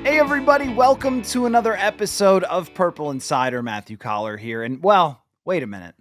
Hey everybody, welcome to another episode of Purple Insider. Matthew Coller here. And well, wait a minute.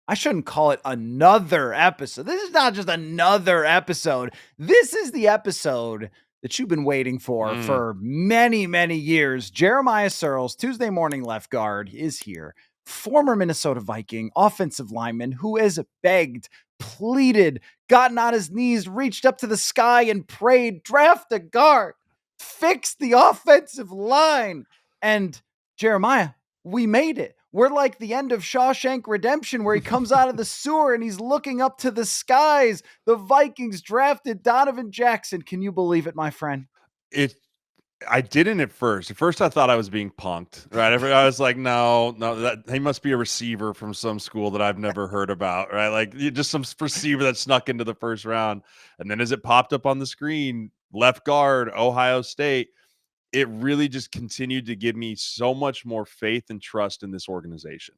I shouldn't call it another episode. This is not just another episode. This is the episode that you've been waiting for many, many years. Jeremiah Sirles, Tuesday morning left guard, is here. Former Minnesota Viking offensive lineman who has begged, pleaded, gotten on his knees, reached up to the sky and prayed, draft a guard, fix the offensive line. And Jeremiah, we made it. We're like the end of Shawshank Redemption where he comes out of the sewer and he's looking up to the skies. The Vikings drafted Donovan Jackson. Can you believe it, my friend? It I didn't at first. At first, I thought I was being punked, right? I was like, no, that he must be a receiver from some school that I've never heard about, right? Like just some receiver that snuck into the first round. And then as it popped up on the screen, left guard, Ohio State, it really just continued to give me so much more faith and trust in this organization,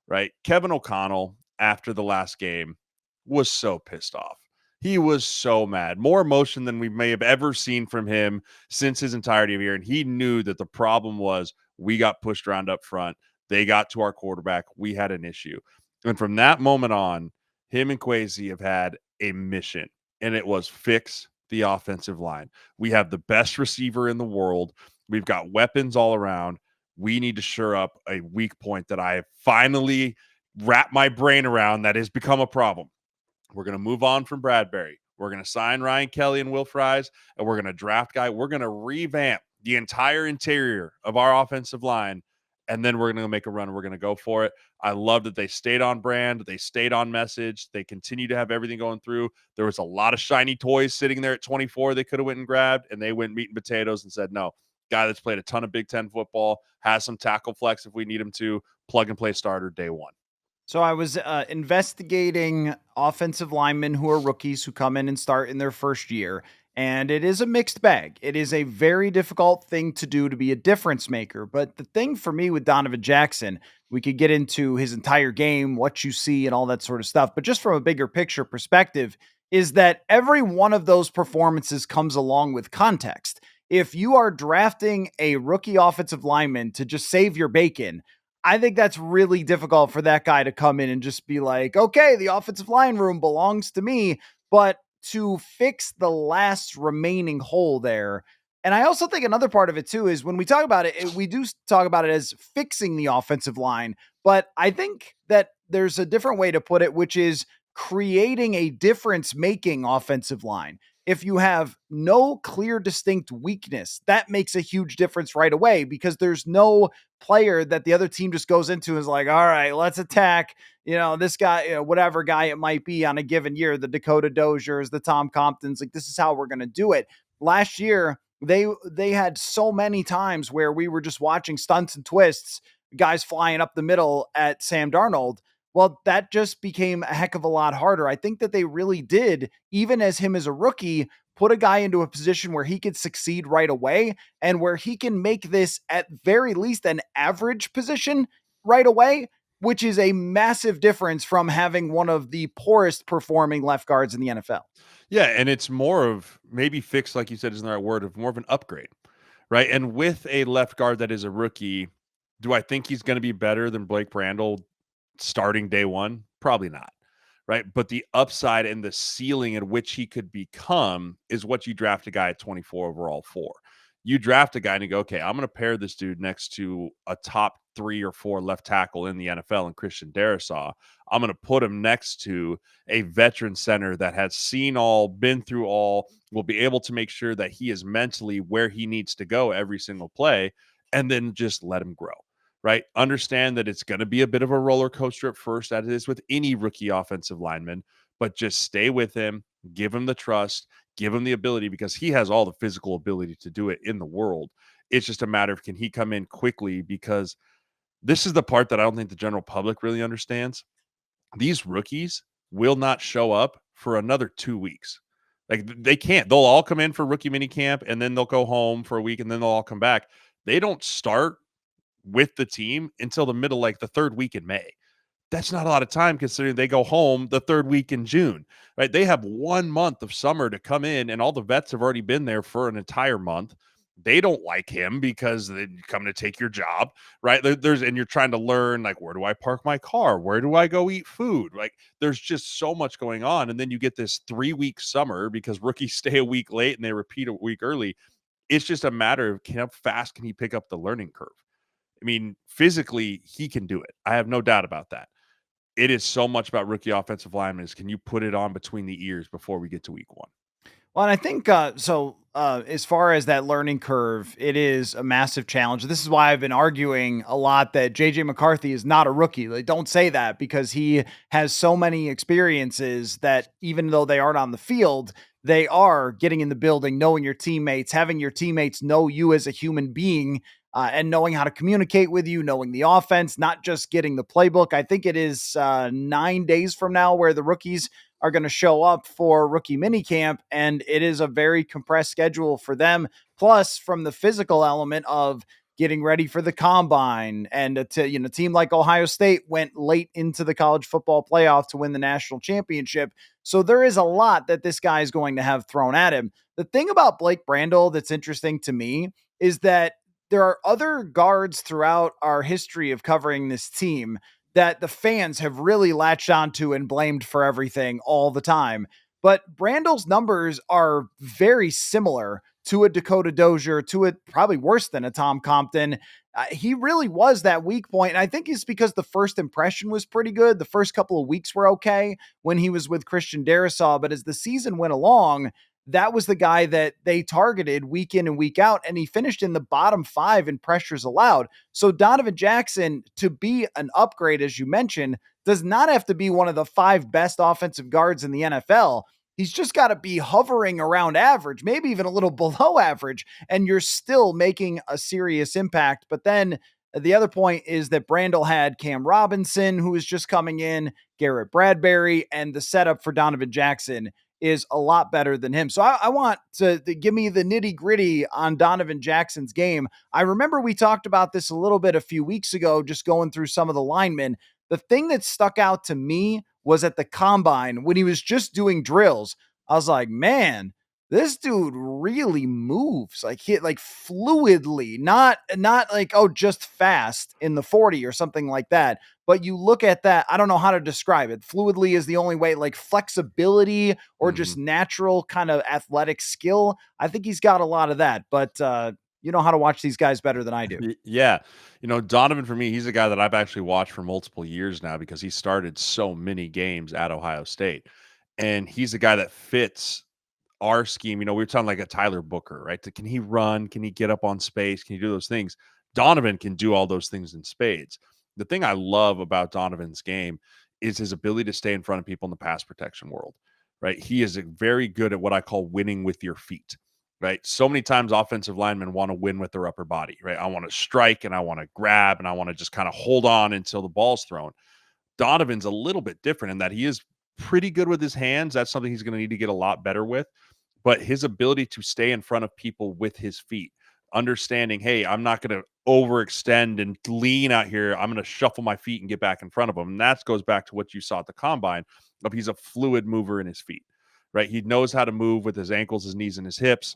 right? Kevin O'Connell, after the last game, was so pissed off. He was so mad, more emotion than we may have ever seen from him since his entirety of year. And he knew that the problem was we got pushed around up front. They got to our quarterback. We had an issue. And from that moment on, him and Kwesi have had a mission, and it was fix the offensive line. We have the best receiver in the world. We've got weapons all around. We need to shore up a weak point that I have finally wrapped my brain around that has become a problem. We're going to move on from Bradbury. We're going to sign Ryan Kelly and Will Fries, and we're going to draft guy. We're going to revamp the entire interior of our offensive line, and then we're going to make a run. We're going to go for it. I love that they stayed on brand. They stayed on message. They continue to have everything going through. There was a lot of shiny toys sitting there at 24 they could have went and grabbed, and they went meat and potatoes and said, no, guy that's played a ton of Big Ten football, has some tackle flex if we need him to, plug and play starter day one. So I was investigating offensive linemen who are rookies who come in and start in their first year. And it is a mixed bag. It is a very difficult thing to do to be a difference maker. But the thing for me with Donovan Jackson, we could get into his entire game, what you see, and all that sort of stuff. But just from a bigger picture perspective, is that every one of those performances comes along with context. If you are drafting a rookie offensive lineman to just save your bacon, I think that's really difficult for that guy to come in and just be like, okay, the offensive line room belongs to me. But to fix the last remaining hole there. And I also think another part of it too is when we talk about it, we do talk about it as fixing the offensive line. But I think that there's a different way to put it, which is creating a difference making offensive line. If you have no clear, distinct weakness, that makes a huge difference right away because there's no player that the other team just goes into and is like, all right, let's attack, this guy, whatever guy it might be on a given year, the Dakota Doziers, the Tom Comptons, like this is how we're going to do it. Last year, they had so many times where we were just watching stunts and twists, guys flying up the middle at Sam Darnold. Well, that just became a heck of a lot harder. I think that they really did, even as him as a rookie, put a guy into a position where he could succeed right away and where he can make this at very least an average position right away, which is a massive difference from having one of the poorest performing left guards in the NFL. Yeah, and it's more of maybe fix, like you said, isn't the right word, of more of an upgrade, right? And with a left guard that is a rookie, do I think he's going to be better than Blake Brandel starting day one? Probably not, right? But the upside and the ceiling at which he could become is what you draft a guy at 24 overall for. You draft a guy and you go, okay, I'm going to pair this dude next to a top 3 or 4 left tackle in the NFL and Christian Darrisaw. I'm going to put him next to a veteran center that has seen all, been through all, will be able to make sure that he is mentally where he needs to go every single play, and then just let him grow. Right? Understand that it's going to be a bit of a roller coaster at first, as it is with any rookie offensive lineman, but just stay with him, give him the trust, give him the ability because he has all the physical ability to do it in the world. It's just a matter of can he come in quickly, because this is the part that I don't think the general public really understands. These rookies will not show up for another 2 weeks. Like they can't. They'll all come in for rookie mini camp and then they'll go home for a week and then they'll all come back. They don't start with the team until the middle, like the 3rd week in May. That's not a lot of time considering they go home the 3rd week in June, right? They have 1 month of summer to come in, and all the vets have already been there for an entire month. They don't like him because they come to take your job, right? There's and you're trying to learn like, where do I park my car? Where do I go eat food? Like there's just so much going on. And then you get this 3 week summer because rookies stay a week late and they repeat a week early. It's just a matter of how fast can he pick up the learning curve. I mean, physically, he can do it. I have no doubt about that. It is so much about rookie offensive linemen is can you put it on between the ears before we get to week one? Well, and I think as far as that learning curve, it is a massive challenge. This is why I've been arguing a lot that JJ McCarthy is not a rookie. Like, don't say that because he has so many experiences that even though they aren't on the field, they are getting in the building, knowing your teammates, having your teammates know you as a human being. And knowing how to communicate with you, knowing the offense, not just getting the playbook. I think it is 9 days from now where the rookies are going to show up for rookie minicamp, and it is a very compressed schedule for them. Plus, from the physical element of getting ready for the combine, and a team like Ohio State went late into the college football playoff to win the national championship. So there is a lot that this guy is going to have thrown at him. The thing about Blake Brandel that's interesting to me is that there are other guards throughout our history of covering this team that the fans have really latched onto and blamed for everything all the time. But Brandel's numbers are very similar to a Dakota Dozier, to a probably worse than a Tom Compton. He really was that weak point. And I think it's because the first impression was pretty good. The first couple of weeks were okay when he was with Christian Darrisaw. But as the season went along, that was the guy that they targeted week in and week out. And he finished in the bottom 5 in pressures allowed. So Donovan Jackson, to be an upgrade, as you mentioned, does not have to be one of the 5 best offensive guards in the NFL. He's just got to be hovering around average, maybe even a little below average, and you're still making a serious impact. But then the other point is that Brandel had Cam Robinson, who was just coming in, Garrett Bradbury, and the setup for Donovan Jackson is a lot better than him. So I want to give me the nitty gritty on Donovan Jackson's game. I remember we talked about this a little bit a few weeks ago, just going through some of the linemen. The thing that stuck out to me was at the combine when he was just doing drills. I was like, man, this dude really moves like fluidly, not like, oh, just fast in the 40 or something like that. But you look at that, I don't know how to describe it. Fluidly is the only way, like flexibility or Mhm. just natural kind of athletic skill. I think he's got a lot of that, but you know how to watch these guys better than I do. Yeah. Donovan for me, he's a guy that I've actually watched for multiple years now because he started so many games at Ohio State. And he's a guy that fits our scheme. We were talking like a Tyler Booker, right? Can he run? Can he get up on space? Can he do those things? Donovan can do all those things in spades. The thing I love about Donovan's game is his ability to stay in front of people in the pass protection world, right? He is very good at what I call winning with your feet, right? So many times offensive linemen want to win with their upper body, right? I want to strike and I want to grab and I want to just kind of hold on until the ball's thrown. Donovan's a little bit different in that he is pretty good with his hands. That's something he's going to need to get a lot better with. But his ability to stay in front of people with his feet, understanding, hey, I'm not going to overextend and lean out here. I'm going to shuffle my feet and get back in front of him. And that goes back to what you saw at the combine of he's a fluid mover in his feet, right? He knows how to move with his ankles, his knees, and his hips,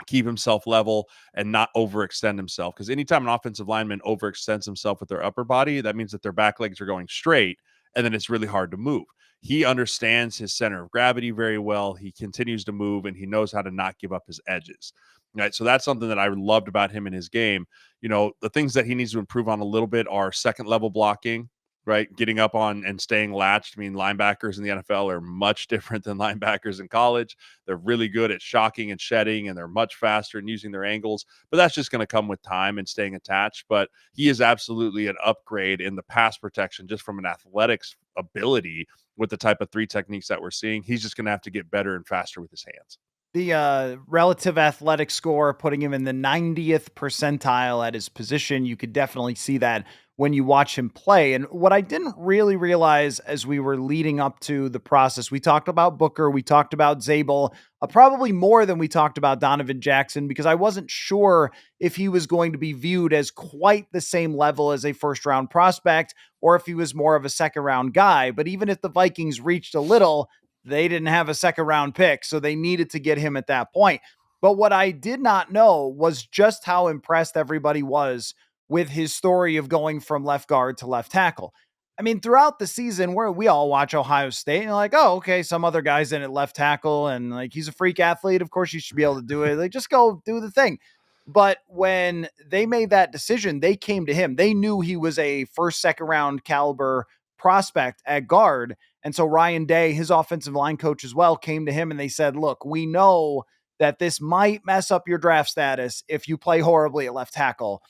keep himself level and not overextend himself. Because anytime an offensive lineman overextends himself with their upper body, that means that their back legs are going straight, and then it's really hard to move. He understands his center of gravity very well. He continues to move, and he knows how to not give up his edges. Right. So that's something that I loved about him in his game. The things that he needs to improve on a little bit are second level blocking, right? Getting up on and staying latched. I mean, linebackers in the NFL are much different than linebackers in college. They're really good at shocking and shedding, and they're much faster in using their angles. But that's just going to come with time and staying attached. But he is absolutely an upgrade in the pass protection just from an athletics ability with the type of 3 techniques that we're seeing. He's just going to have to get better and faster with his hands. The relative athletic score, putting him in the 90th percentile at his position. You could definitely see that when you watch him play. And what I didn't really realize as we were leading up to the process, we talked about Booker, we talked about Zabel, probably more than we talked about Donovan Jackson, because I wasn't sure if he was going to be viewed as quite the same level as a first round prospect or if he was more of a second round guy. But even if the Vikings reached a little, they didn't have a second round pick, so they needed to get him at that point. But what I did not know was just how impressed everybody was with his story of going from left guard to left tackle. I mean, throughout the season, where we all watch Ohio State and like, oh, okay, some other guy's in at left tackle and like he's a freak athlete. Of course, he should be able to do it. Like, just go do the thing. But when they made that decision, they came to him. They knew he was a first, second round caliber prospect at guard. And so Ryan Day, his offensive line coach as well, came to him and they said, look, we know that this might mess up your draft status if you play horribly at left tackle.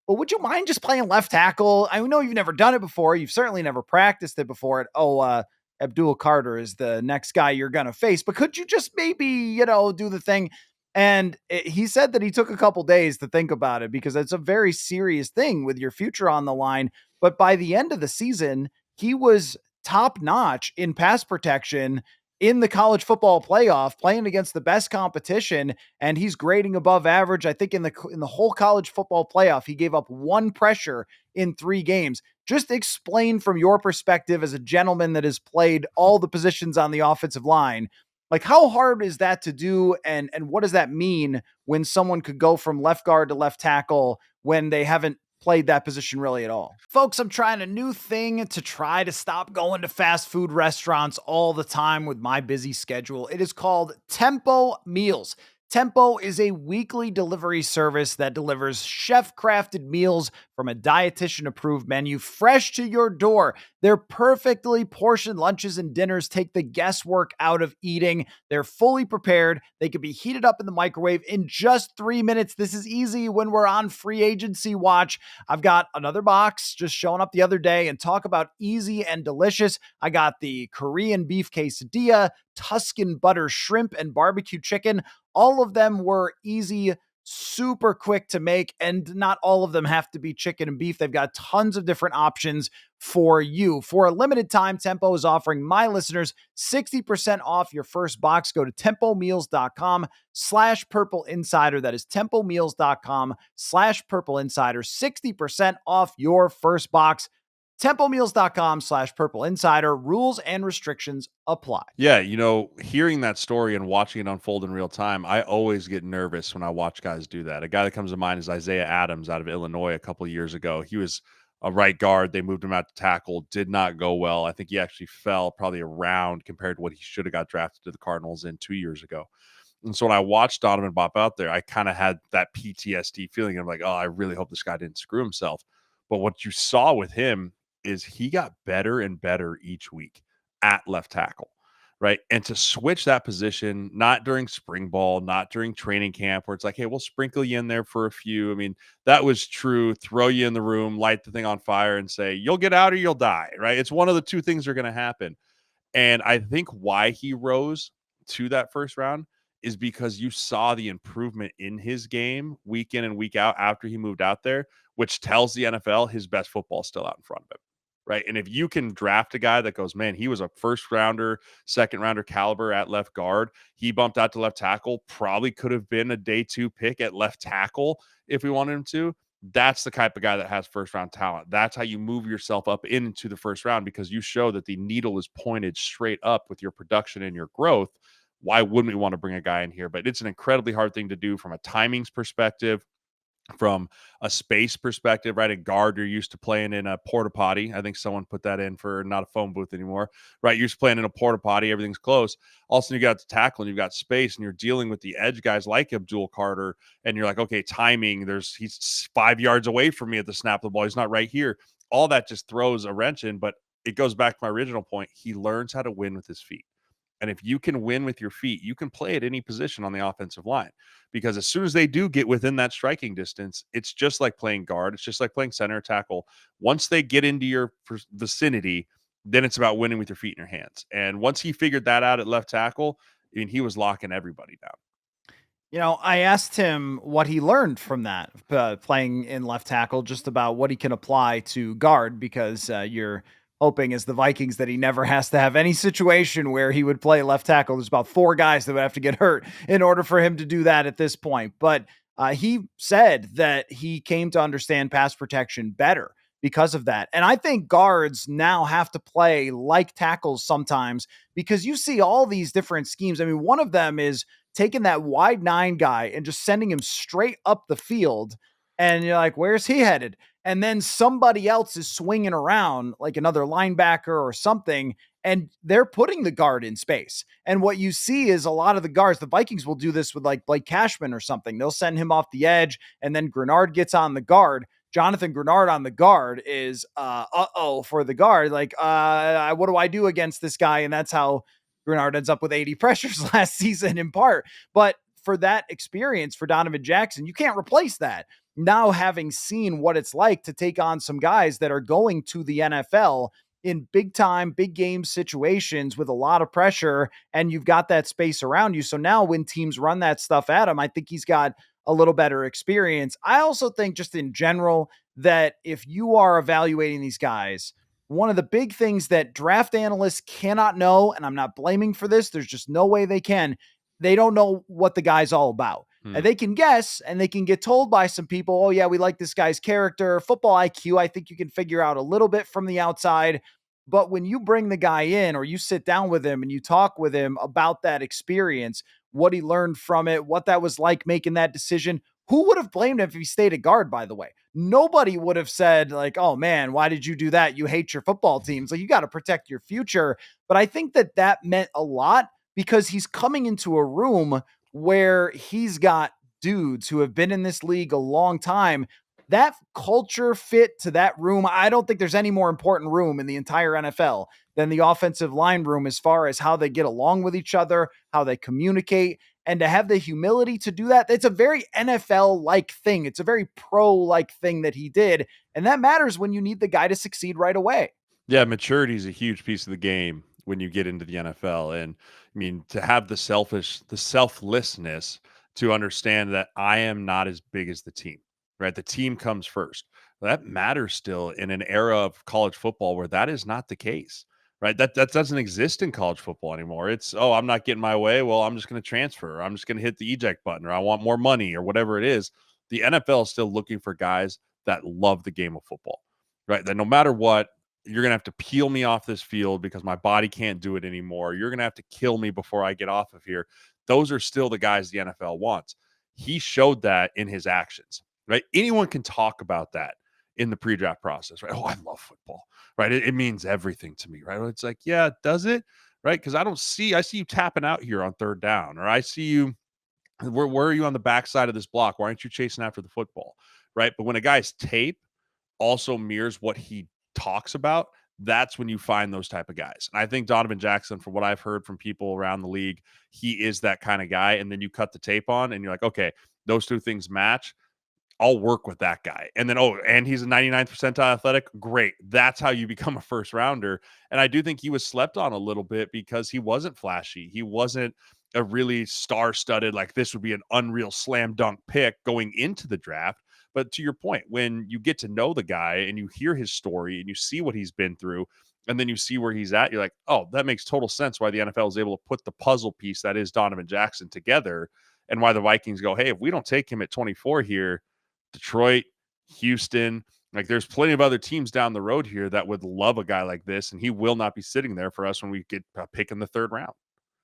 But would you mind just playing left tackle? I know you've never done it before. You've certainly never practiced it before. Abdul Carter is the next guy you're going to face. But could you just maybe, do the thing? And he said that he took a couple days to think about it because it's a very serious thing with your future on the line. But by the end of the season, he was top notch in pass protection in the college football playoff, playing against the best competition, and he's grading above average. I think in the whole college football playoff, he gave up one pressure in 3 games. Just explain from your perspective as a gentleman that has played all the positions on the offensive line, like how hard is that to do, and what does that mean when someone could go from left guard to left tackle when they haven't played that position really at all? Folks, I'm trying a new thing to try to stop going to fast food restaurants all the time with my busy schedule. It is called Tempo Meals. Tempo is a weekly delivery service that delivers chef crafted meals from a dietitian approved menu fresh to your door. Their perfectly portioned lunches and dinners take the guesswork out of eating. They're fully prepared. They can be heated up in the microwave in just 3 minutes. This is easy when we're on free agency watch. I've got another box just showing up the other day, and talk about easy and delicious. I got the Korean beef quesadilla, Tuscan butter shrimp, and barbecue chicken. All of them were easy, super quick to make, and not all of them have to be chicken and beef. They've got tons of different options for you. For a limited time, Tempo is offering my listeners 60% off your first box. Go to tempomeals.com/purple insider. That is tempomeals.com/purple insider. 60% off your first box. Tempomeals.com/purple insider. Rules and restrictions apply. Yeah, hearing that story and watching it unfold in real time, I always get nervous when I watch guys do that. A guy that comes to mind is Isaiah Adams out of Illinois a couple of years ago. He was a right guard. They moved him out to tackle. Did not go well. I think he actually fell probably a round compared to what he should have got drafted to the Cardinals in 2 years ago. And so when I watched Donovan Bop out there, I kind of had that PTSD feeling. I'm like, oh, I really hope this guy didn't screw himself. But what you saw with him is he got better and better each week at left tackle. Right. And to switch that position, not during spring ball, not during training camp, where it's like, hey, we'll sprinkle you in there for a few. I mean, that was true. Throw you in the room, light the thing on fire, and say, you'll get out or you'll die. Right. It's one of the two things that are going to happen. And I think why he rose to that first round is because you saw the improvement in his game week in and week out after he moved out there, which tells the NFL his best football is still out in front of him. Right. And if you can draft a guy that goes, man, he was a first rounder, second rounder caliber at left guard. He bumped out to left tackle, probably could have been a day 2 pick at left tackle if we wanted him to. That's the type of guy that has first round talent. That's how you move yourself up into the first round because you show that the needle is pointed straight up with your production and your growth. Why wouldn't we want to bring a guy in here? But it's an incredibly hard thing to do from a timings perspective, from a space perspective, right? A guard, you're used to playing in a porta potty. I think someone put that in for not a phone booth anymore, right? You're just playing in a porta potty, everything's close. All of a sudden, you got to tackle and you've got space, and you're dealing with the edge guys like Abdul Carter, and you're like, okay, timing. He's 5 yards away from me at the snap of the ball. He's not right here. All that just throws a wrench in, but it goes back to my original point. He learns how to win with his feet. And if you can win with your feet, you can play at any position on the offensive line because as soon as they do get within that striking distance, it's just like playing guard. It's just like playing center or tackle. Once they get into your vicinity, then it's about winning with your feet and your hands. And once he figured that out at left tackle, I mean, he was locking everybody down. I asked him what he learned from that playing in left tackle, just about what he can apply to guard, because you're hoping as the Vikings that he never has to have any situation where he would play left tackle. There's about 4 guys that would have to get hurt in order for him to do that at this point. But he said that he came to understand pass protection better because of that. And I think guards now have to play like tackles sometimes because you see all these different schemes. I mean, one of them is taking that wide nine guy and just sending him straight up the field. And you're like, where's he headed? And then somebody else is swinging around like another linebacker or something, and they're putting the guard in space. And what you see is a lot of the guards, the Vikings will do this with like Blake Cashman or something. They'll send him off the edge, and then Grenard gets on the guard. Jonathan Grenard on the guard is for the guard. Like, what do I do against this guy? And that's how Grenard ends up with 80 pressures last season in part. But for that experience for Donovan Jackson, you can't replace that. Now, having seen what it's like to take on some guys that are going to the NFL in big time, big game situations with a lot of pressure, and you've got that space around you. So now when teams run that stuff at him, I think he's got a little better experience. I also think just in general that if you are evaluating these guys, one of the big things that draft analysts cannot know, and I'm not blaming for this, there's just no way they can, they don't know what the guy's all about. And they can guess and they can get told by some people, oh, yeah, we like this guy's character. Football IQ, I think you can figure out a little bit from the outside. But when you bring the guy in or you sit down with him and you talk with him about that experience, what he learned from it, what that was like making that decision, who would have blamed him if he stayed at guard, by the way? Nobody would have said, like, oh man, why did you do that? You hate your football teams. Like, you got to protect your future. But I think that that meant a lot because he's coming into a room where he's got dudes who have been in this league a long time. That culture fit to that room. I don't think there's any more important room in the entire NFL than the offensive line room as far as how they get along with each other, how they communicate, and to have the humility to do that. It's a very NFL like thing. It's a very pro like thing that he did. And that matters when you need the guy to succeed right away. Yeah, maturity is a huge piece of the game when you get into the NFL. And I mean, to have the selflessness to understand that I am not as big as the team, right? The team comes first. That matters still in an era of college football where that is not the case, right? That doesn't exist in college football anymore. It's, oh, I'm not getting my way. Well, I'm just going to transfer. Or I'm just going to hit the eject button, or I want more money, or whatever it is. The NFL is still looking for guys that love the game of football, right? That no matter what, you're going to have to peel me off this field because my body can't do it anymore. You're going to have to kill me before I get off of here. Those are still the guys the NFL wants. He showed that in his actions, right? Anyone can talk about that in the pre-draft process, right? Oh, I love football, right? It means everything to me, right? It's like, yeah, does it? Right? Because I see you tapping out here on third down, or I see you, where are you on the backside of this block? Why aren't you chasing after the football, right? But when a guy's tape also mirrors what he talks about, that's when you find those type of guys. And I think Donovan Jackson, from what I've heard from people around the league, he is that kind of guy. And then you cut the tape on and you're like, okay, those two things match. I'll work with that guy. And then, oh, and he's a 99th percentile athletic. Great. That's how you become a first rounder. And I do think he was slept on a little bit because he wasn't flashy. He wasn't a really star studded, like this would be an unreal slam dunk pick going into the draft. But to your point, when you get to know the guy and you hear his story and you see what he's been through, and then you see where he's at, you're like, oh, that makes total sense why the NFL is able to put the puzzle piece that is Donovan Jackson together, and why the Vikings go, hey, if we don't take him at 24 here, Detroit, Houston, like there's plenty of other teams down the road here that would love a guy like this, and he will not be sitting there for us when we get a pick in the third round.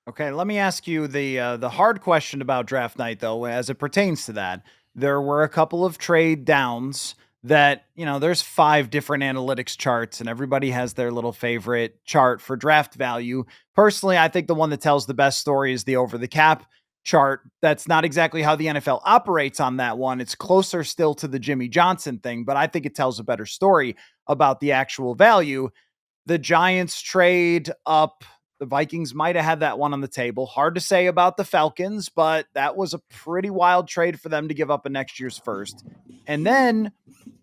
Okay, let me ask you the hard question about draft night, though, as it pertains to that. There were a couple of trade downs that, there's 5 different analytics charts, and everybody has their little favorite chart for draft value. Personally, I think the one that tells the best story is the over the cap chart. That's not exactly how the NFL operates on that one. It's closer still to the Jimmy Johnson thing, but I think it tells a better story about the actual value. The Giants trade up. The Vikings might have had that one on the table. Hard to say about the Falcons, but that was a pretty wild trade for them to give up a next year's first. And then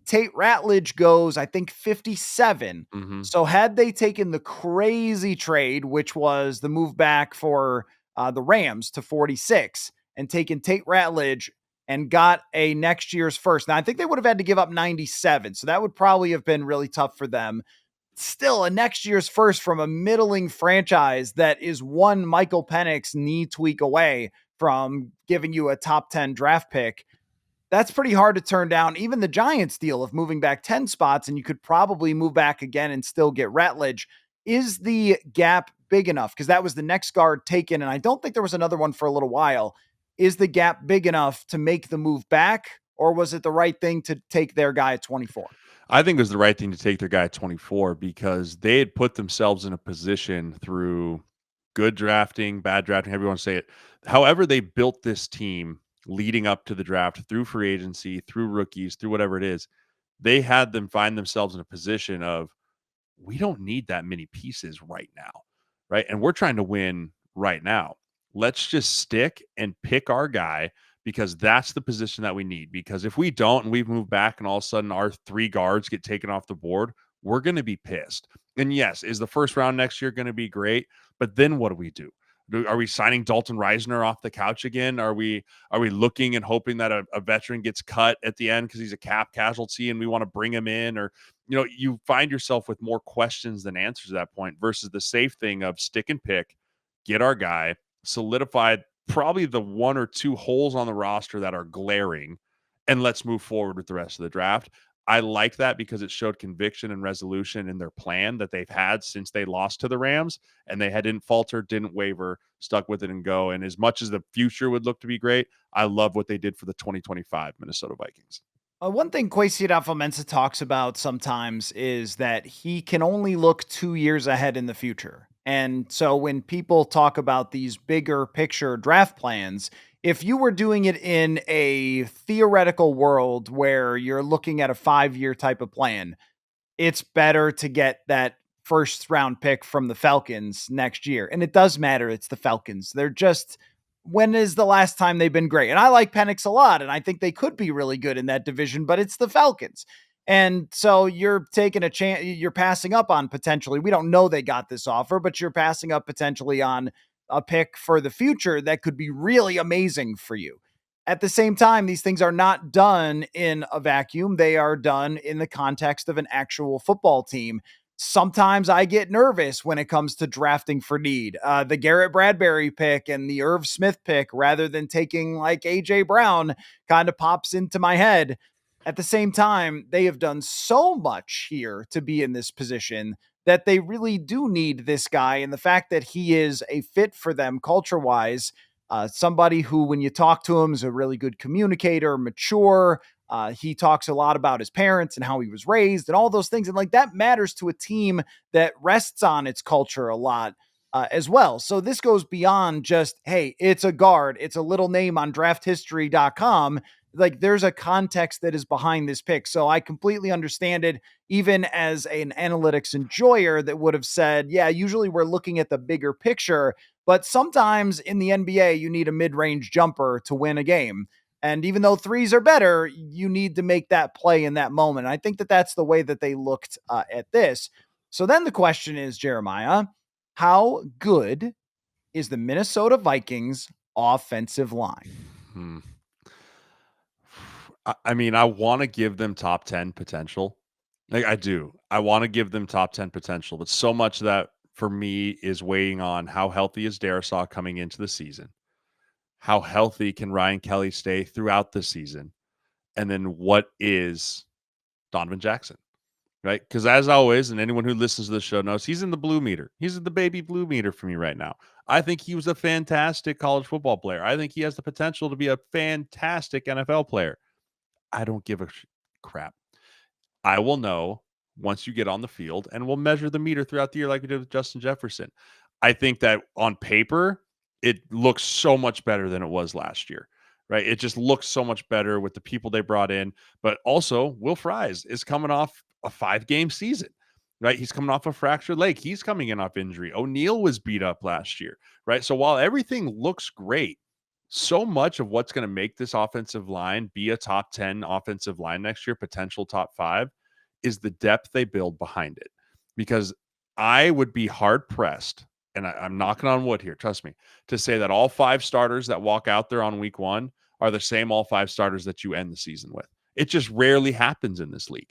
Tate Ratledge goes, I think, 57. Mm-hmm. So had they taken the crazy trade, which was the move back for the Rams to 46, and taken Tate Ratledge and got a next year's first. Now, I think they would have had to give up 97. So that would probably have been really tough for them. Still, a next year's first from a middling franchise that is one Michael Penix knee tweak away from giving you a top 10 draft pick. That's pretty hard to turn down. Even the Giants deal of moving back 10 spots, and you could probably move back again and still get Ratledge. Is the gap big enough? Because that was the next guard taken, and I don't think there was another one for a little while. Is the gap big enough to make the move back, or was it the right thing to take their guy at 24? I think it was the right thing to take their guy at 24 because they had put themselves in a position through good drafting, bad drafting, however you want to say it. However, they built this team leading up to the draft through free agency, through rookies, through whatever it is. They had them find themselves in a position of we don't need that many pieces right now, right? And we're trying to win right now. Let's just stick and pick our guy because that's the position that we need. Because if we don't and we've moved back and all of a sudden our three guards get taken off the board, we're going to be pissed. And yes, is the first round next year going to be great? But then what do we do? Are we signing Dalton Reisner off the couch again? Are we looking and hoping that a veteran gets cut at the end because he's a cap casualty and we want to bring him in? Or you find yourself with more questions than answers at that point versus the safe thing of stick and pick, get our guy, solidified probably the one or two holes on the roster that are glaring, and let's move forward with the rest of the draft. I like that because it showed conviction and resolution in their plan that they've had since they lost to the Rams, and they didn't falter, didn't waver, stuck with it and go. And as much as the future would look to be great, I love what they did for the 2025 Minnesota Vikings. One thing Kwesi adofo-mensah talks about sometimes is that he can only look 2 years ahead in the future. And so when people talk about these bigger picture draft plans, if you were doing it in a theoretical world where you're looking at a 5 year type of plan, it's better to get that first round pick from the Falcons next year. And it does matter. It's the Falcons. They're just, when is the last time they've been great? And I like Penix a lot, and I think they could be really good in that division, but it's the Falcons. And so you're taking a chance, you're passing up on potentially, we don't know they got this offer, but you're passing up potentially on a pick for the future that could be really amazing for you. At the same time, these things are not done in a vacuum. They are done in the context of an actual football team. Sometimes I get nervous when it comes to drafting for need. The Garrett Bradbury pick and the Irv Smith pick, rather than taking like AJ Brown, kind of pops into my head. At the same time, they have done so much here to be in this position that they really do need this guy. And the fact that he is a fit for them culture wise, somebody who, when you talk to him, is a really good communicator, mature. He talks a lot about his parents and how he was raised and all those things. And like that matters to a team that rests on its culture a lot as well. So this goes beyond just, hey, it's a guard, it's a little name on drafthistory.com. Like there's a context that is behind this pick. So I completely understand it, even as an analytics enjoyer that would have said, yeah, usually we're looking at the bigger picture, but sometimes in the NBA, you need a mid range jumper to win a game. And even though threes are better, you need to make that play in that moment. I think that that's the way that they looked at this. So then the question is, Jeremiah, how good is the Minnesota Vikings offensive line? Hmm. I mean, I want to give them top 10 potential. Like I do. I want to give them top 10 potential, but so much of that for me is weighing on how healthy is Darisaw coming into the season. How healthy can Ryan Kelly stay throughout the season? And then what is Donovan Jackson? Right? Because as always, and anyone who listens to the show knows, he's in the blue meter. He's in the baby blue meter for me right now. I think he was a fantastic college football player. I think he has the potential to be a fantastic NFL player. I don't give a crap. I will know once you get on the field, and we'll measure the meter throughout the year like we did with Justin Jefferson. I think that on paper, it looks so much better than it was last year, right? It just looks so much better with the people they brought in. But also, Will Fries is coming off a 5-game season, right? He's coming off a fractured leg. He's coming in off injury. O'Neal was beat up last year, right? So while everything looks great, so much of what's going to make this offensive line be a top 10 offensive line next year, potential top 5, is the depth they build behind it. Because I would be hard pressed, and I'm knocking on wood here, trust me, to say that all 5 starters that walk out there on week 1 are the same all 5 starters that you end the season with. It just rarely happens in this league.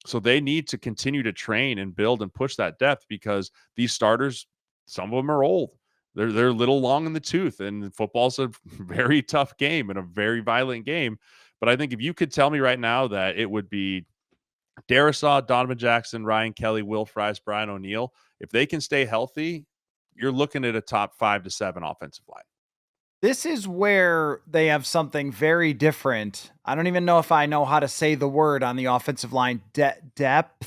So they need to continue to train and build and push that depth because these starters, some of them are old. They're a little long in the tooth, and football's a very tough game and a very violent game. But I think if you could tell me right now that it would be Darisaw, Donovan Jackson, Ryan Kelly, Will Fries, Brian O'Neill, if they can stay healthy, you're looking at a top 5 to 7 offensive line. This is where they have something very different. I don't even know if I know how to say the word on the offensive line. Depth. Depth,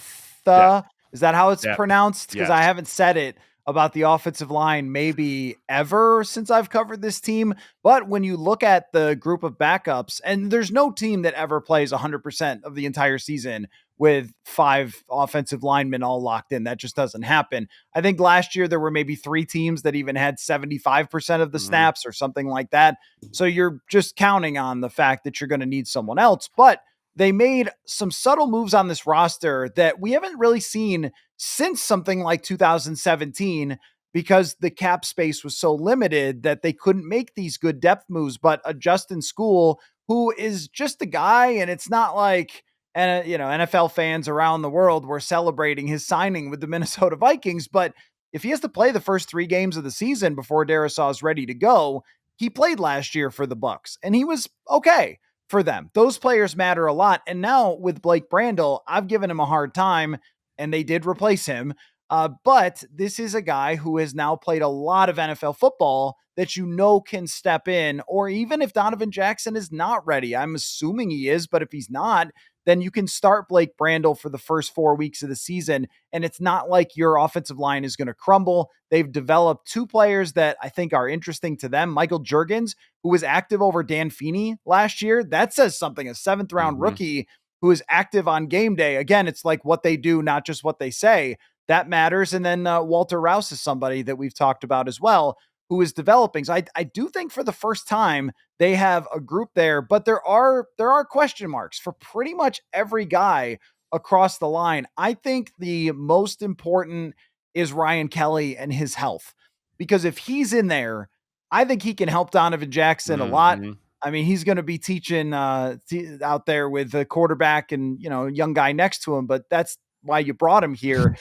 Is that how it's depth. pronounced? Because I Yes. haven't said it about the offensive line maybe ever since I've covered this team. But when you look at the group of backups, and there's no team that ever plays 100% of the entire season with 5 offensive linemen all locked in. That just doesn't happen. I think last year there were maybe 3 teams that even had 75% of the Mhm. snaps or something like that. So you're just counting on the fact that you're going to need someone else. But they made some subtle moves on this roster that we haven't really seen since something like 2017 because the cap space was so limited that they couldn't make these good depth moves. But a Justin Skol, who is just a guy, and it's not like and NFL fans around the world were celebrating his signing with the Minnesota Vikings. But if he has to play the first 3 games of the season before Darisaw is ready to go, he played last year for the Bucks, and he was okay for them. Those players matter a lot. And now with Blake Brandel, I've given him a hard time, and they did replace him. But this is a guy who has now played a lot of NFL football that can step in, or even if Donovan Jackson is not ready, I'm assuming he is, but if he's not, then you can start Blake Brandel for the first 4 weeks of the season. And it's not like your offensive line is going to crumble. They've developed 2 players that I think are interesting to them. Michael Jurgens, who was active over Dan Feeney last year. That says something. A 7th round Mhm. rookie who is active on game day. Again, it's like what they do, not just what they say. That matters. And then Walter Rouse is somebody that we've talked about as well, who is developing. So I do think for the first time they have a group there, but there are question marks for pretty much every guy across the line. I think the most important is Ryan Kelly and his health. Because if he's in there, I think he can help Donovan Jackson a lot. Mhm. I mean, he's going to be teaching out there with the quarterback and, young guy next to him, but that's why you brought him here.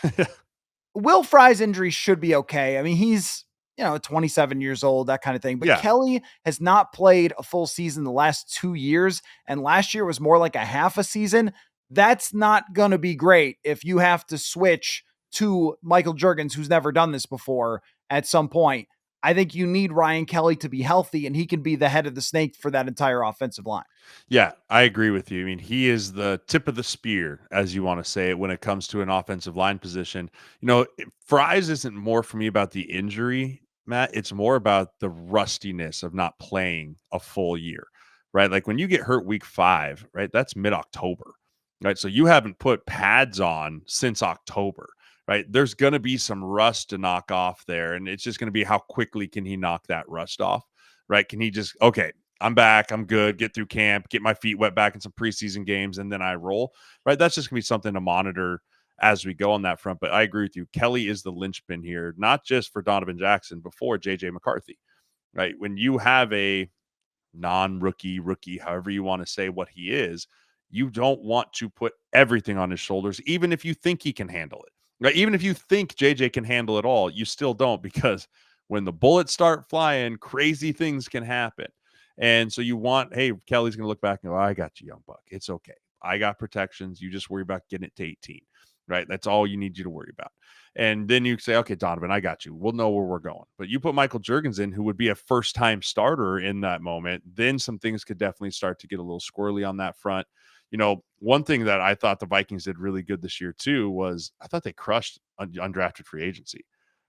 Will Fry's injury should be okay. I mean, he's 27 years old, that kind of thing. But Yeah. Kelly has not played a full season the last 2 years, and last year was more like a half a season. That's not going to be great if you have to switch to Michael Jurgens, who's never done this before at some point. I think you need Ryan Kelly to be healthy, and he can be the head of the snake for that entire offensive line. Yeah, I agree with you. I mean, he is the tip of the spear, as you want to say it, when it comes to an offensive line position. Fries isn't more for me about the injury, Matt. It's more about the rustiness of not playing a full year, right? Like when you get hurt week 5, right? That's mid October, right? So you haven't put pads on since October, right? There's going to be some rust to knock off there. And it's just going to be how quickly can he knock that rust off, right? Can he just, okay, I'm back. I'm good. Get through camp, get my feet wet back in some preseason games, and then I roll. Right. That's just gonna be something to monitor as we go on that front. But I agree with you. Kelly is the linchpin here, not just for Donovan Jackson, but for JJ McCarthy. Right. When you have a non-rookie, rookie, however you want to say what he is, you don't want to put everything on his shoulders, even if you think he can handle it. Right. Even if you think JJ can handle it all, you still don't, because when the bullets start flying, crazy things can happen. And so you want, hey, Kelly's going to look back and go, I got you, young buck. It's okay. I got protections. You just worry about getting it to 18. Right. That's all you need you to worry about. And then you say, okay, Donovan, I got you. We'll know where we're going. But you put Michael Jurgens in, who would be a first time starter in that moment, then some things could definitely start to get a little squirrely on that front. One thing that I thought the Vikings did really good this year too was I thought they crushed undrafted free agency.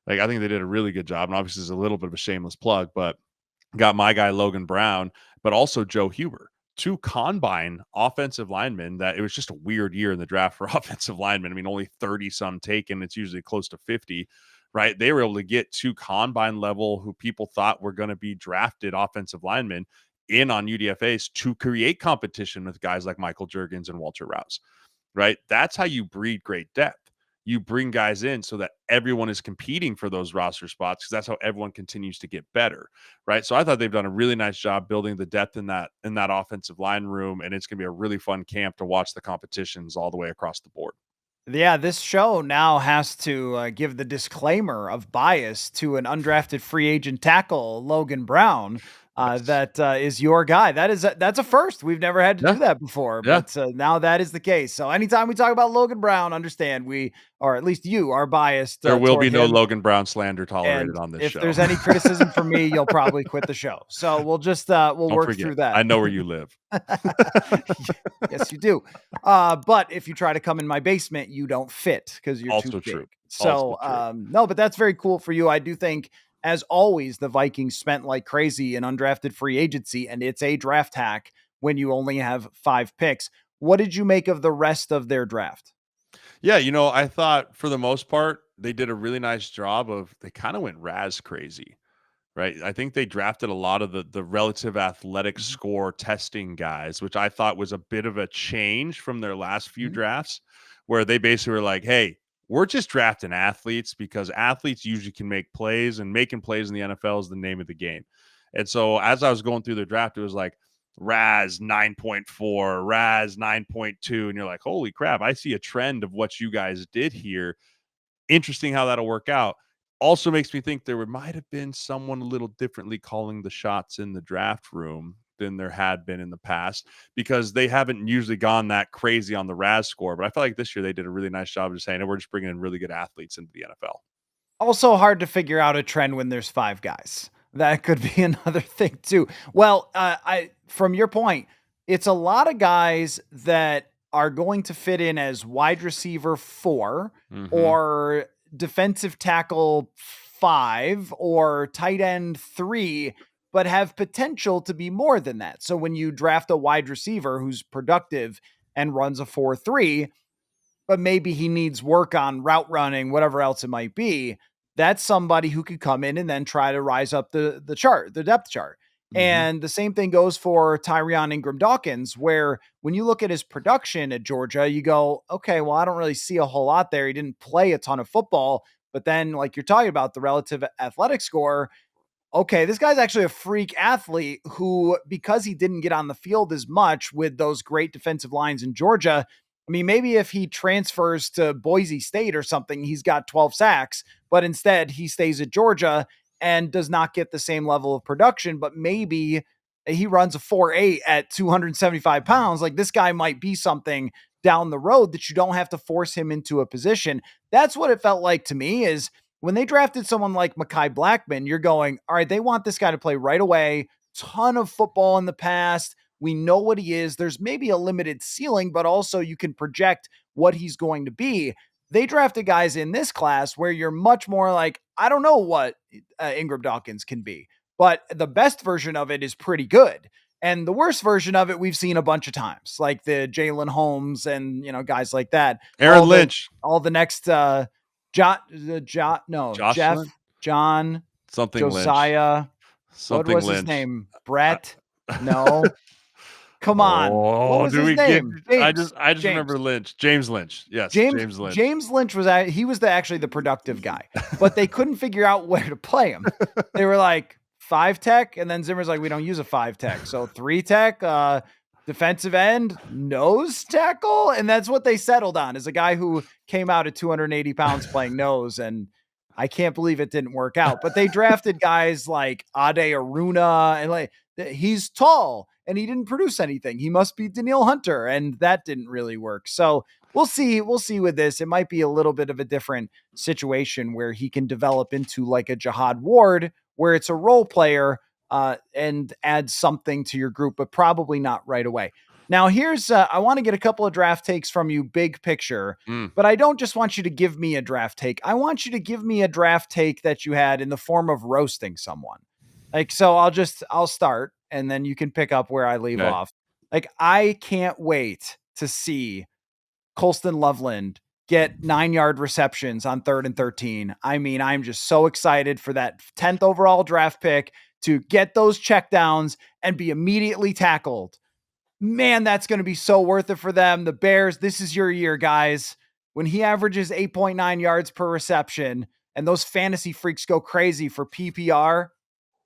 Like I think they did a really good job. And obviously, it's a little bit of a shameless plug, but got my guy Logan Brown, but also Joe Huber, 2 combine offensive linemen that it was just a weird year in the draft for offensive linemen. I mean, only 30 some taken. It's usually close to 50, right? They were able to get 2 combine level who people thought were going to be drafted offensive linemen in on UDFAs to create competition with guys like Michael Jurgens and Walter Rouse, right? That's how you breed great depth. You bring guys in so that everyone is competing for those roster spots, because that's how everyone continues to get better, right? So I thought they've done a really nice job building the depth in that offensive line room, and it's going to be a really fun camp to watch the competitions all the way across the board. Yeah, this show now has to give the disclaimer of bias to an undrafted free agent tackle, Logan Brown. Yes. that is your guy. That's a first. We've never had to Yeah. do that before, Yeah. but now that is the case. So anytime we talk about Logan Brown, understand we, or at least you, are biased There will toward be no him. Logan Brown slander tolerated And on this if show. there's any criticism from me, you'll probably quit the show. So we'll just we'll Don't work forget, through that. I know where you live. Yes, you do. But if you try to come in my basement, you don't fit because you're too Also true. big. Also So true. no, but that's very cool for you. I do think, as always, the Vikings spent like crazy in undrafted free agency, and it's a draft hack when you only have 5 picks. What did you make of the rest of their draft? Yeah, I thought for the most part, they did a really nice job they kind of went Raz crazy. Right. I think they drafted a lot of the relative athletic Mhm, score testing guys, which I thought was a bit of a change from their last few mhm. drafts, where they basically were like, hey, we're just drafting athletes because athletes usually can make plays, and making plays in the NFL is the name of the game. And so as I was going through the draft, it was like Raz 9.4, Raz 9.2. And you're like, holy crap, I see a trend of what you guys did here. Interesting how that'll work out. Also makes me think there might have been someone a little differently calling the shots in the draft room than there had been in the past, because they haven't usually gone that crazy on the RAS score. But I feel like this year they did a really nice job of just saying, "Hey, we're just bringing in really good athletes into the NFL." Also hard to figure out a trend when there's 5 guys. That could be another thing too. Well, I from your point, it's a lot of guys that are going to fit in as wide receiver 4 Hmm. or defensive tackle 5 or tight end 3, but have potential to be more than that. So when you draft a wide receiver who's productive and runs a 4-3, but maybe he needs work on route running, whatever else it might be, that's somebody who could come in and then try to rise up the chart, the depth chart. Hmm. And the same thing goes for Tyrion Ingram Dawkins, where when you look at his production at Georgia, you go, okay, well, I don't really see a whole lot there. He didn't play a ton of football. But then, like you're talking about, the relative athletic score, okay, this guy's actually a freak athlete who, because he didn't get on the field as much with those great defensive lines in Georgia, I mean, maybe if he transfers to Boise State or something, he's got 12 sacks, but instead he stays at Georgia and does not get the same level of production. But maybe he runs a 4.8 at 275 pounds. Like, this guy might be something down the road that you don't have to force him into a position. That's what it felt like to me, is when they drafted someone like Mekhi Blackman, you're going, all right, they want this guy to play right away. Ton of football in the past. We know what he is. There's maybe a limited ceiling, but also you can project what he's going to be. They drafted guys in this class where you're much more like, I don't know what Ingram Dawkins can be, but the best version of it is pretty good. And the worst version of it, we've seen a bunch of times, like the Jalen Holmes and, guys like that. Aaron Lynch, All the next no, Jeff, Jocelyn, John, something Lynch, Josiah. What something was his Lynch. name? I, Brett? No. Come on. What oh, was do his we get? name? I just James. I just James. remember Lynch, James Lynch. Yes, James James Lynch. James Lynch was he was actually the productive guy, but they couldn't figure out where to play him. They were like 5 tech, and then Zimmer's like, we don't use a 5 tech, so 3 tech, defensive end, nose tackle, and that's what they settled on. Is a guy who came out at 280 pounds playing nose, and I can't believe it didn't work out. But they drafted guys like Ade Aruna, and like he's tall and he didn't produce anything. He must be Daniil Hunter, and that didn't really work. So we'll see. We'll see with this. It might be a little bit of a different situation where he can develop into like a Jihad Ward, where it's a role player and add something to your group, but probably not right away. Now, here's I want to get a couple of draft takes from you, big picture, Mm, but I don't just want you to give me a draft take. I want you to give me a draft take that you had in the form of roasting someone. Like, so I'll start and then you can pick up where I leave okay. off. Like, I can't wait to see Colston Loveland get 9-yard receptions on 3rd and 13. I mean, I'm just so excited for that 10th overall draft pick to get those checkdowns and be immediately tackled. Man, that's going to be so worth it for them. The Bears, this is your year, guys. When he averages 8.9 yards per reception and those fantasy freaks go crazy for PPR,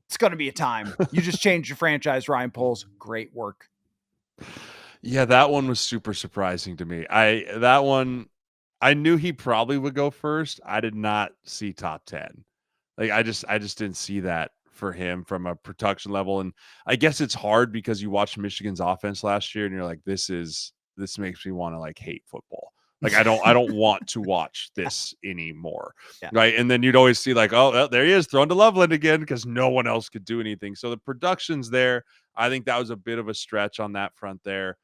it's going to be a time. You just changed your franchise, Ryan Poles. Great work. Yeah, that one was super surprising to me. That one, I knew he probably would go first. I did not see top 10. Like I just didn't see that for him from a production level. And I guess it's hard because you watched Michigan's offense last year and you're like, this makes me want to like hate football. Like I don't want to watch this anymore. Yeah. Right. And then you'd always see like, oh, well, there he is thrown to Loveland again because no one else could do anything. So the production's there. I think that was a bit of a stretch on that front there.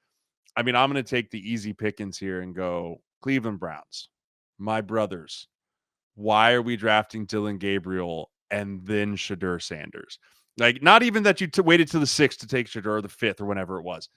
I mean, I'm going to take the easy pickings here and go Cleveland Browns, my brothers. Why are we drafting Dylan Gabriel and then Shadur Sanders? Like, not even that you waited till the 6th to take Shadur or the 5th or whenever it was.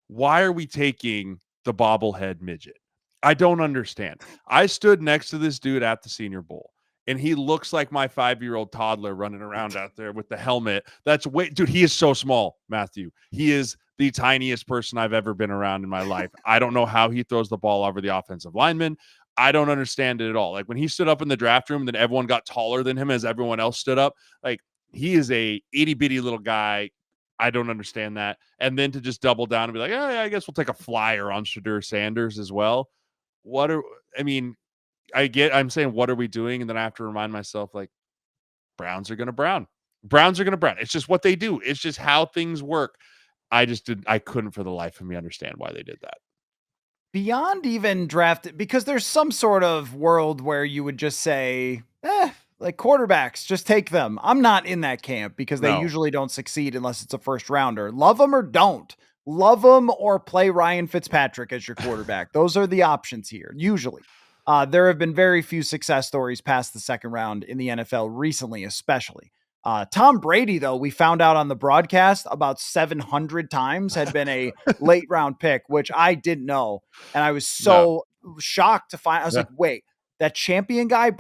Why are we taking the bobblehead midget? I don't understand. I stood next to this dude at the Senior Bowl, and he looks like my 5-year-old toddler running around out there with the helmet. Dude, he is so small, Matthew. He is the tiniest person I've ever been around in my life. I don't know how he throws the ball over the offensive lineman. I don't understand it at all. Like when he stood up in the draft room, then everyone got taller than him as everyone else stood up. Like he is a itty bitty little guy. I don't understand that. And then to just double down and be like, oh, yeah, I guess we'll take a flyer on Shadur Sanders as well. I mean, I'm saying, what are we doing? And then I have to remind myself, like, Browns are going to brown. Browns are going to brown. It's just what they do. It's just how things work. I couldn't for the life of me understand why they did that. Beyond even draft, because there's some sort of world where you would just say, like quarterbacks, just take them. I'm not in that camp because they No. usually don't succeed unless it's a first rounder. Love them or don't. Love them or play Ryan Fitzpatrick as your quarterback. Those are the options here, usually. There have been very few success stories past the second round in the NFL recently, especially. Tom Brady, though, we found out on the broadcast about 700 times had been a late round pick, which I didn't know. And I was No. so shocked to find, I was Yeah. like, wait, that champion guy,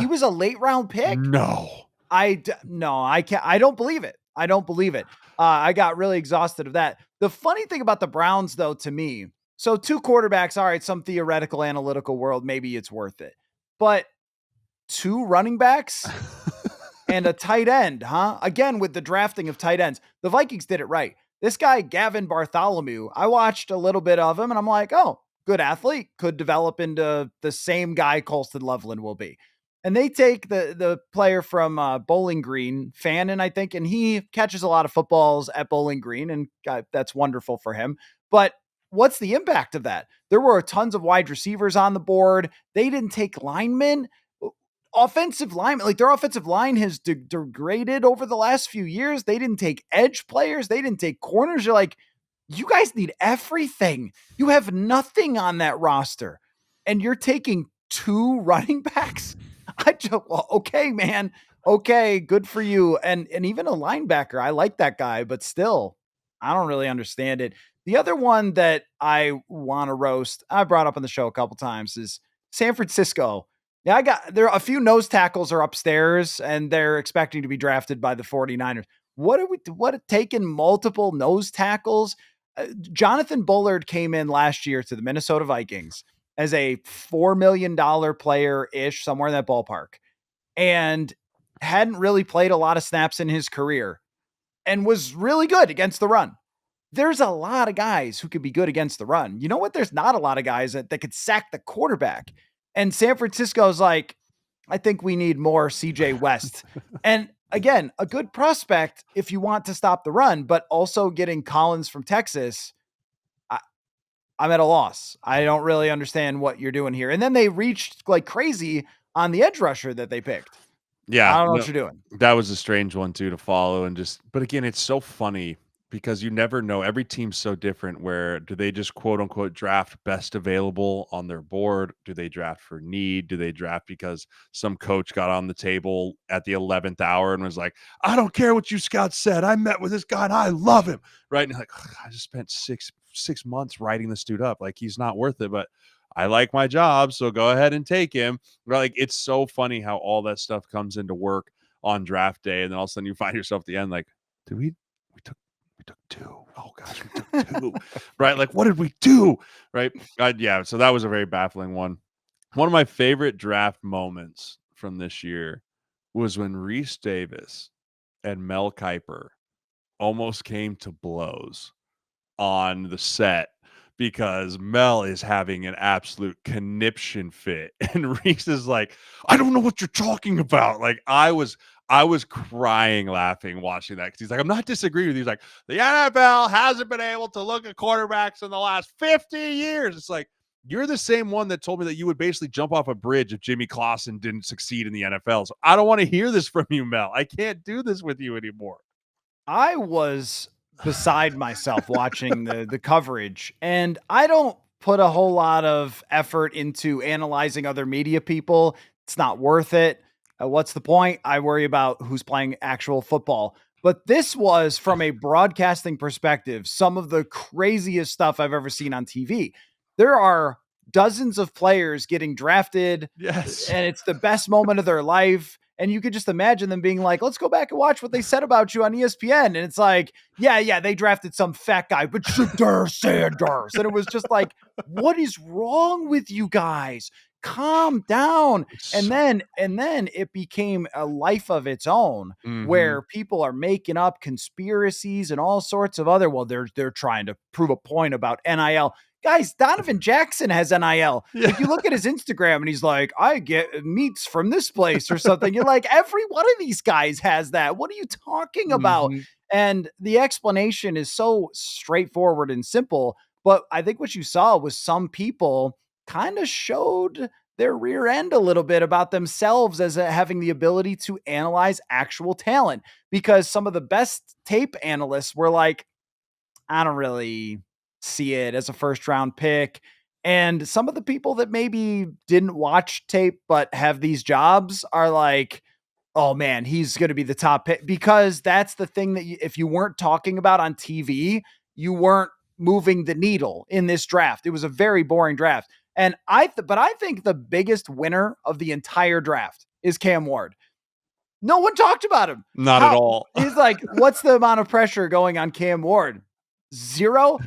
he was a late round pick? No. No, I can't. I don't believe it. I don't believe it. I got really exhausted of that. The funny thing about the Browns, though, to me, so 2 quarterbacks, all right, some theoretical analytical world, maybe it's worth it. But 2 running backs and a tight end, huh? Again, with the drafting of tight ends, the Vikings did it right. This guy, Gavin Bartholomew, I watched a little bit of him and I'm like, oh, good athlete, could develop into the same guy Colston Loveland will be. And they take the player from Bowling Green, Fannin, I think, and he catches a lot of footballs at Bowling Green, and that's wonderful for him. But what's the impact of that? There were tons of wide receivers on the board. They didn't take linemen. Offensive line, like their offensive line has degraded over the last few years. They didn't take edge players. They didn't take corners. You're like, you guys need everything. You have nothing on that roster, and you're taking 2 running backs. Okay, man. Okay, good for you. And even a linebacker. I like that guy, but still, I don't really understand it. The other one that I want to roast, I brought up on the show a couple times, is San Francisco. Yeah, there are a few nose tackles are upstairs and they're expecting to be drafted by the 49ers. What taking multiple nose tackles? Jonathan Bullard came in last year to the Minnesota Vikings as a $4 million player ish, somewhere in that ballpark, and hadn't really played a lot of snaps in his career and was really good against the run. There's a lot of guys who could be good against the run. You know what? There's not a lot of guys that could sack the quarterback. And San Francisco's like, I think we need more CJ West. And again, a good prospect if you want to stop the run, but also getting Collins from Texas. I'm at a loss. I don't really understand what you're doing here. And then they reached like crazy on the edge rusher that they picked. Yeah. I don't know No, what you're doing. that was a strange one too to follow. But again, it's so funny because you never know. Every team's so different. Where do they just quote unquote draft best available on their board? Do they draft for need? Do they draft because some coach got on the table at the 11th hour and was like, I don't care what you scouts said. I met with this guy and I love him. Right. And you're like, I just spent six months writing this dude up. Like he's not worth it, but I like my job. So go ahead and take him. Right. Like it's so funny how all that stuff comes into work on draft day. And then all of a sudden you find yourself at the end, like, did we took 2. Oh gosh, we took 2. Right? Like, what did we do? Right? Yeah. So that was a very baffling one. One of my favorite draft moments from this year was when Reese Davis and Mel Kiper almost came to blows on the set because Mel is having an absolute conniption fit. And Reese is like, I don't know what you're talking about. Like, I was crying laughing watching that because he's like, I'm not disagreeing with you. He's like, the NFL hasn't been able to look at quarterbacks in the last 50 years. It's like, you're the same one that told me that you would basically jump off a bridge if Jimmy Clausen didn't succeed in the NFL. So I don't want to hear this from you, Mel. I can't do this with you anymore. I was beside myself watching the coverage, and I don't put a whole lot of effort into analyzing other media people. It's not worth it. What's the point? I worry about who's playing actual football. But this was, from a broadcasting perspective, some of the craziest stuff I've ever seen on TV. There are dozens of players getting drafted, Yes. and it's the best moment of their life. And you could just imagine them being like, let's go back and watch what they said about you on ESPN. And it's like, yeah, they drafted some fat guy, but Shadur Sanders. And it was just like, what is wrong with you guys? Calm down. And then it became a life of its own Mhm. where people are making up conspiracies and all sorts of other, well, they're trying to prove a point about NIL. Guys, Donovan Jackson has NIL. Yeah. Like, you look at his Instagram and he's like, I get meats from this place or something. You're like, every one of these guys has that. What are you talking about? Mhm. And the explanation is so straightforward and simple. But I think what you saw was some people kind of showed their rear end a little bit about themselves as having the ability to analyze actual talent, because some of the best tape analysts were like, I don't really see it as a first round pick. And some of the people that maybe didn't watch tape but have these jobs are like, oh man, he's going to be the top pick, because that's the thing that if you weren't talking about on TV, you weren't moving the needle in this draft. It was a very boring draft. And but I think the biggest winner of the entire draft is Cam Ward. No one talked about him. Not at How all. he's like, what's the amount of pressure going on Cam Ward? Zero.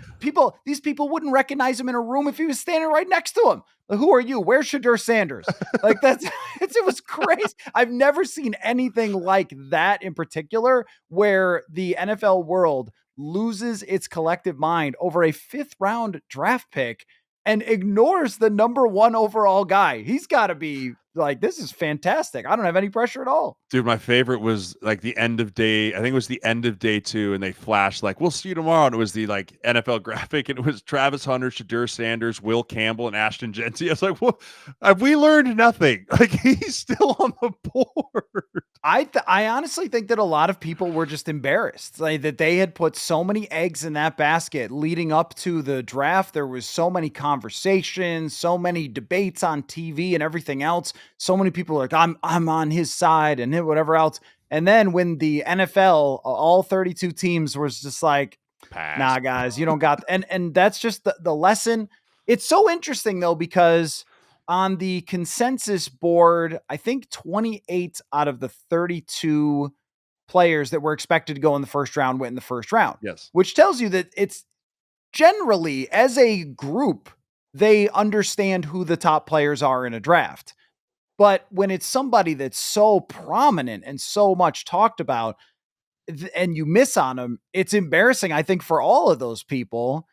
These people wouldn't recognize him in a room if he was standing right next to him. Like, who are you? Where's Shadur Sanders? Like, it was crazy. I've never seen anything like that in particular, where the NFL world loses its collective mind over a 5th round draft pick and ignores the number 1 overall guy. He's got to be like, this is fantastic. I don't have any pressure at all. Dude, my favorite was like the end of day. I think it was the end of day 2, and they flashed like, "We'll see you tomorrow." And it was the like NFL graphic, and it was Travis Hunter, Shadur Sanders, Will Campbell, and Ashton Genty. I was like, "What? Have we learned nothing?" Like, he's still on the board. I honestly think that a lot of people were just embarrassed, like, that they had put so many eggs in that basket leading up to the draft. There was so many conversations, so many debates on TV and everything else. So many people are like, I'm on his side and whatever else. And then when the NFL, all 32 teams, was just like, Pass. nah, guys, you don't got, and that's just the lesson. It's so interesting though, because on the consensus board, I think 28 out of the 32 players that were expected to go in the first round went in the first round, Yes. which tells you that it's generally, as a group, they understand who the top players are in a draft. But when it's somebody that's so prominent and so much talked about, and you miss on them, it's embarrassing, I think, for all of those people.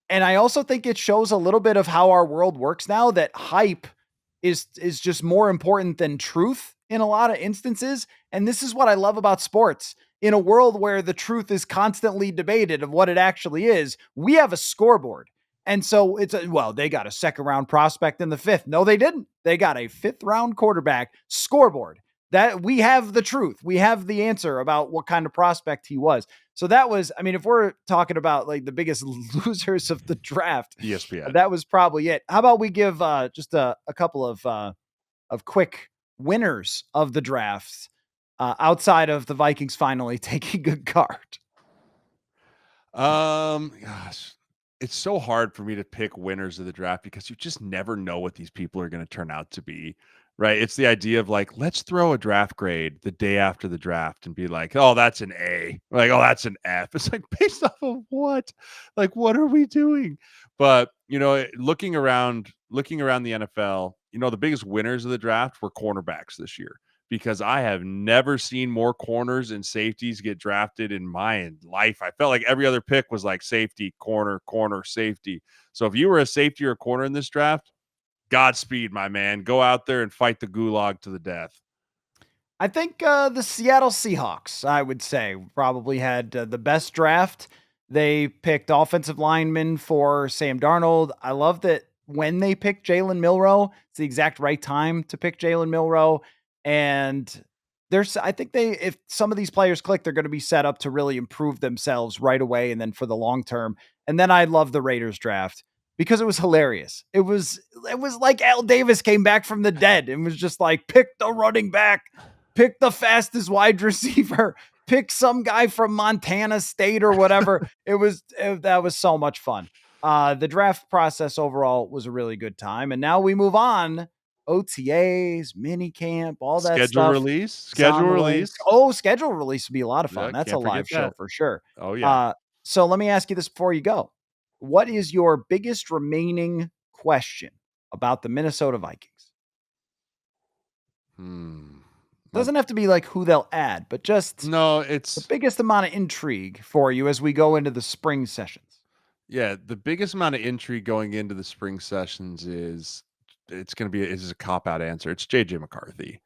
And I also think it shows a little bit of how our world works now, that hype is just more important than truth in a lot of instances. And this is what I love about sports. In a world where the truth is constantly debated of what it actually is, we have a scoreboard. And so well, they got a second round prospect in the 5th. No, they didn't. They got a 5th round quarterback. Scoreboard. That we have the truth. We have the answer about what kind of prospect he was. So that was, I mean, if we're talking about like the biggest losers of the draft, ESPN. that was probably it. How about we give just a couple of quick winners of the drafts, outside of the Vikings finally taking a guard? Gosh, it's so hard for me to pick winners of the draft because you just never know what these people are going to turn out to be. Right. It's the idea of like, let's throw a draft grade the day after the draft and be like, oh, that's an A. Like, oh, that's an F. It's like, based off of what? Like, what are we doing? But, looking around the NFL, the biggest winners of the draft were cornerbacks this year, because I have never seen more corners and safeties get drafted in my life. I felt like every other pick was like safety, corner, corner, safety. So if you were a safety or a corner in this draft, Godspeed, my man. Go out there and fight the gulag to the death. I think the Seattle Seahawks, I would say, probably had the best draft. They picked offensive linemen for Sam Darnold. I love that when they picked Jalen Milroe, it's the exact right time to pick Jalen Milroe. And I think if some of these players click, they're going to be set up to really improve themselves right away and then for the long term. And then I love the Raiders draft because it was hilarious. It was like Al Davis came back from the dead and was just like, pick the running back, pick the fastest wide receiver, pick some guy from Montana State or whatever. That was so much fun. The draft process overall was a really good time. And now we move on. OTAs, mini camp, all that Schedule stuff release, is schedule on the way. release. Oh, schedule release would be a lot of Yeah, fun. That's a can't forget live show that. for sure. Oh, yeah. So let me ask you this before you go. What is your biggest remaining question about the Minnesota Vikings? My Doesn't have to be like who they'll add, but just No, the it's biggest amount of intrigue for you as we go into the spring sessions. yeah, the biggest amount of intrigue going into the spring sessions is it's a cop-out answer. It's JJ McCarthy.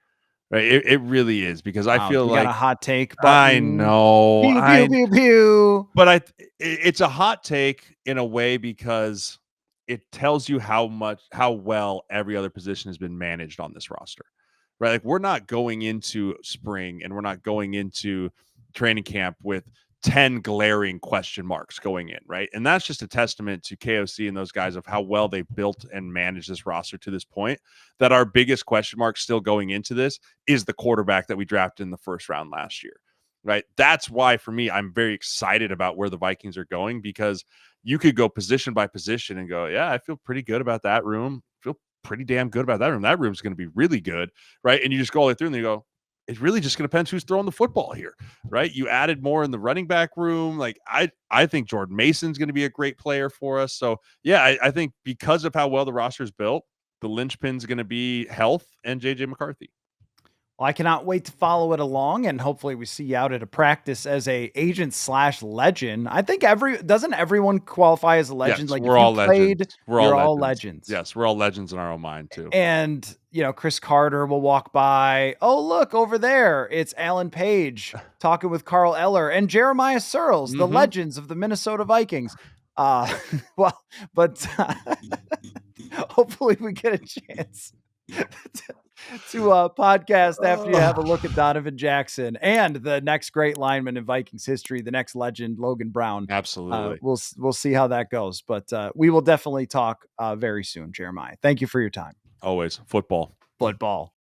Right? It really is because I Wow, feel you got a like hot take I button. know, Pew pew pew pew. but it's a hot take in a way because it tells you how well every other position has been managed on this roster. Right? Like we're not going into spring and we're not going into training camp with 10 glaring question marks going in, right? And that's just a testament to KOC and those guys of how well they built and managed this roster to this point. That our biggest question mark still going into this is the quarterback that we drafted in the first round last year. Right. That's why for me, I'm very excited about where the Vikings are going because you could go position by position and go, yeah, I feel pretty good about that room. Feel pretty damn good about that room. That room's going to be really good. Right. And you just go all the way through and you go, it's really just going to depend who's throwing the football here. Right. You added more in the running back room. Like I think Jordan Mason's going to be a great player for us. So yeah, I think because of how well the roster is built, the linchpin's going to be health and JJ McCarthy. Well, I cannot wait to follow it along, and hopefully we see you out at a practice as a agent/legend. I think doesn't everyone qualify as a legend? Yes, Like if we're you all legends. played, We're all you're all legends. legends. Yes, we're all legends in our own mind too. And Chris Carter will walk by. Oh, look over there! It's Alan Page talking with Carl Eller and Jeremiah Sirles, the Mhm. legends of the Minnesota Vikings. Well, but hopefully we get a chance to podcast after you have a look at Donovan Jackson and the next great lineman in Vikings history, the next legend, Logan Brown. Absolutely. We'll see how that goes, but we will definitely talk very soon, Jeremiah. Thank you for your time. Always football. Football.